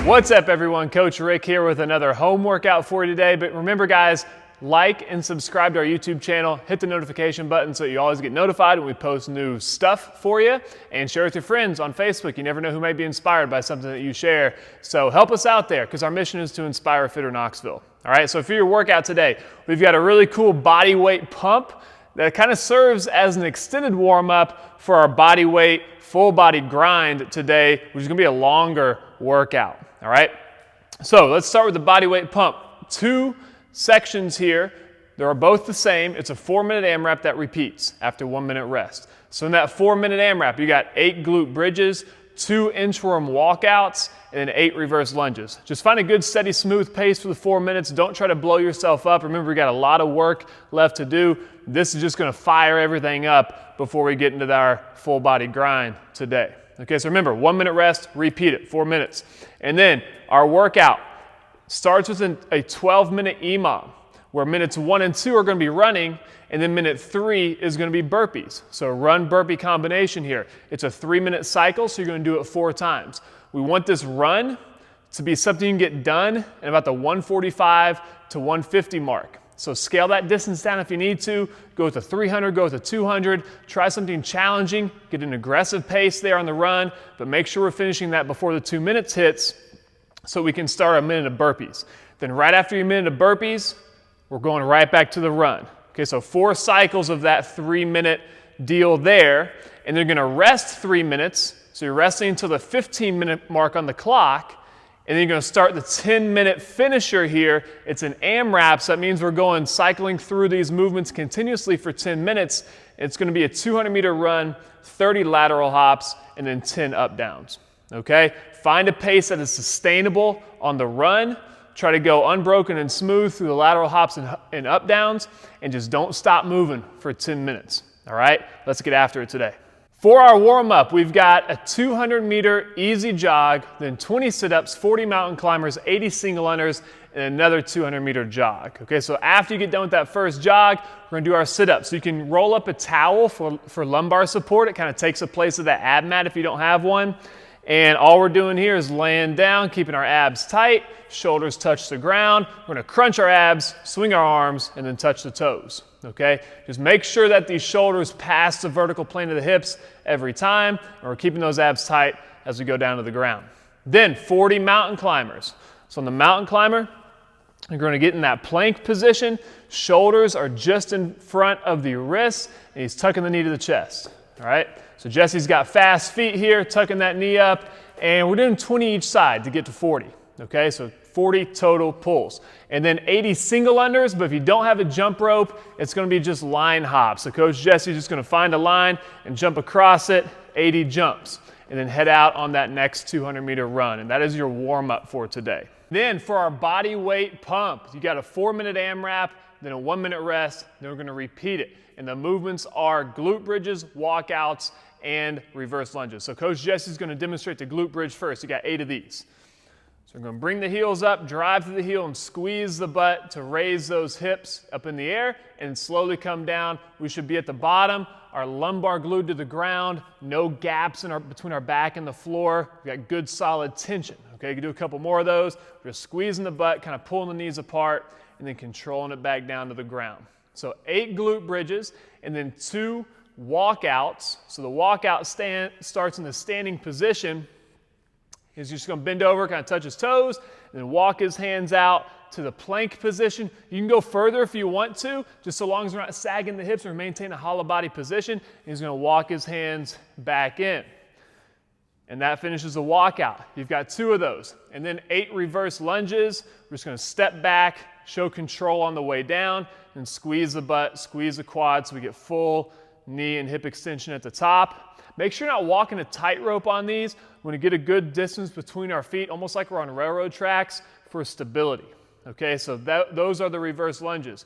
What's up everyone, Coach Rick here with another home workout for you today. But remember guys, like and subscribe to our YouTube channel, hit the notification button so you always get notified when we post new stuff for you, and share with your friends on Facebook. You never know who may be inspired by something that you share. So help us out there because our mission is to inspire a fitter Knoxville. All right, so for your workout today, we've got a really cool body weight pump that kind of serves as an extended warm up for our body weight full body grind today, which is gonna be a longer workout. All right, so let's start with the body weight pump. Two sections here. They are both the same. It's a 4-minute AMRAP that repeats after 1 minute rest. So in that 4-minute AMRAP, you got 8 glute bridges, 2 inchworm walkouts, and then 8 reverse lunges. Just find a good, steady, smooth pace for the 4 minutes. Don't try to blow yourself up. Remember, we got a lot of work left to do. This is just gonna fire everything up before we get into our full body grind today. Okay, so remember, 1 minute rest, repeat it, 4 minutes. And then our workout starts with a 12-minute EMOM, where minutes 1 and 2 are gonna be running, and then minute 3 is gonna be burpees. So run burpee combination here. It's a 3-minute cycle, so you're gonna do it 4 times. We want this run to be something you can get done in about the 145 to 150 mark. So scale that distance down if you need to. Go with a 300, go with a 200. Try something challenging, get an aggressive pace there on the run, but make sure we're finishing that before the 2 minutes hits so we can start a minute of burpees. Then right after your minute of burpees, we're going right back to the run. Okay, so 4 cycles of that 3-minute deal there, and they're gonna rest 3 minutes. So you're resting until the 15-minute mark on the clock, and then you're gonna start the 10-minute finisher here. It's an AMRAP, so that means we're going cycling through these movements continuously for 10 minutes. It's gonna be a 200-meter run, 30 lateral hops, and then 10 up downs, okay? Find a pace that is sustainable on the run. Try to go unbroken and smooth through the lateral hops and up downs, and just don't stop moving for 10 minutes, all right? Let's get after it today. For our warm-up, we've got a 200-meter EZ Jog, then 20 sit-ups, 40 mountain climbers, 80 single unders, and another 200-meter jog. Okay, so after you get done with that first jog, we're gonna do our sit-ups. So you can roll up a towel for lumbar support. It kind of takes the place of that ab mat if you don't have one. And all we're doing here is laying down, keeping our abs tight, shoulders touch the ground. We're gonna crunch our abs, swing our arms, and then touch the toes, okay? Just make sure that these shoulders pass the vertical plane of the hips every time, and we're keeping those abs tight as we go down to the ground. Then 40 mountain climbers. So on the mountain climber, you're gonna get in that plank position. Shoulders are just in front of the wrists, and he's tucking the knee to the chest, all right? So Jesse's got fast feet here, tucking that knee up, and we're doing 20 each side to get to 40, okay? So 40 total pulls. And then 80 single unders, but if you don't have a jump rope, it's gonna be just line hops. So Coach Jesse's just gonna find a line and jump across it, 80 jumps, and then head out on that next 200-meter run. And that is your warm-up for today. Then for our body weight pump, you got a 4-minute AMRAP, then a 1-minute rest, then we're gonna repeat it. And the movements are glute bridges, walkouts, and reverse lunges. So Coach Jesse's gonna demonstrate the glute bridge first. You got 8 of these. So we're gonna bring the heels up, drive through the heel, and squeeze the butt to raise those hips up in the air and slowly come down. We should be at the bottom, our lumbar glued to the ground, no gaps between our back and the floor. We got good solid tension, okay? You can do a couple more of those. We're just squeezing the butt, kind of pulling the knees apart, and then controlling it back down to the ground. So 8 glute bridges, and then 2 walkouts. So the walkout starts in the standing position. He's just gonna bend over, kind of touch his toes, and then walk his hands out to the plank position. You can go further if you want to, just so long as we're not sagging the hips or maintain a hollow body position. He's gonna walk his hands back in. And that finishes the walkout. You've got 2 of those. And then 8 reverse lunges. We're just gonna step back, show control on the way down, and squeeze the butt, squeeze the quad so we get full knee and hip extension at the top. Make sure you're not walking a tightrope on these. We want to get a good distance between our feet, almost like we're on railroad tracks for stability. Okay, so those are the reverse lunges.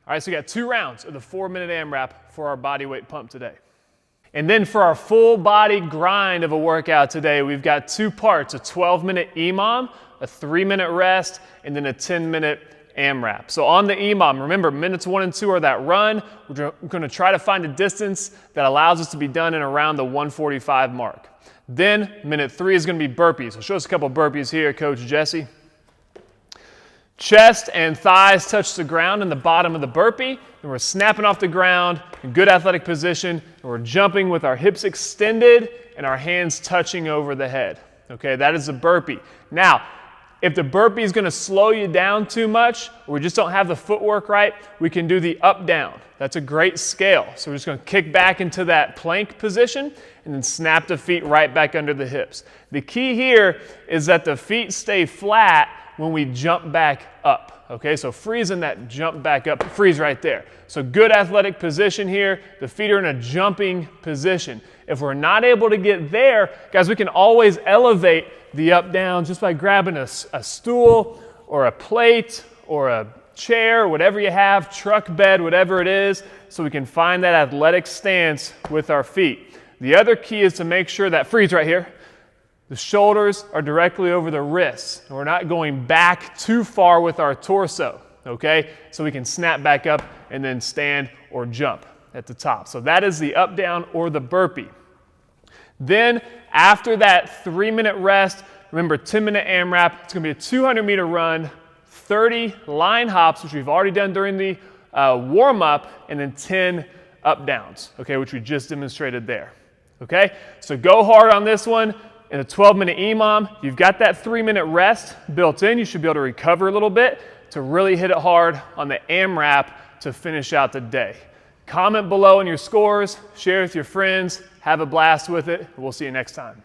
All right, so we got 2 rounds of the 4-minute AMRAP for our body weight pump today. And then for our full body grind of a workout today, we've got 2 parts, a 12-minute EMOM, a 3-minute rest, and then a 10-minute AMRAP. So on the EMOM, remember minutes 1 and 2 are that run. We're going to try to find a distance that allows us to be done in around the 145 mark. Then minute 3 is going to be burpees. So show us a couple burpees here, Coach Jesse. Chest and thighs touch the ground in the bottom of the burpee, and we're snapping off the ground in good athletic position, and we're jumping with our hips extended and our hands touching over the head. Okay, that is a burpee. Now, if the burpee is going to slow you down too much, or we just don't have the footwork right, we can do the up-down. That's a great scale. So we're just going to kick back into that plank position and then snap the feet right back under the hips. The key here is that the feet stay flat when we jump back up. Okay, so freeze in that jump back up, freeze right there. So good athletic position here. The feet are in a jumping position. If we're not able to get there, guys, we can always elevate the up down just by grabbing a stool or a plate or a chair, whatever you have, truck bed, whatever it is, so we can find that athletic stance with our feet. The other key is to make sure that, freeze right here, the shoulders are directly over the wrists, and we're not going back too far with our torso, okay? So we can snap back up and then stand or jump at the top. So that is the up, down, or the burpee. Then after that 3-minute rest, remember 10-minute AMRAP, it's gonna be a 200-meter run, 30 line hops, which we've already done during the warm-up, and then 10 up downs, okay, which we just demonstrated there, okay? So go hard on this one. In a 12-minute EMOM, you've got that 3-minute rest built in. You should be able to recover a little bit to really hit it hard on the AMRAP to finish out the day. Comment below on your scores, share with your friends, have a blast with it. We'll see you next time.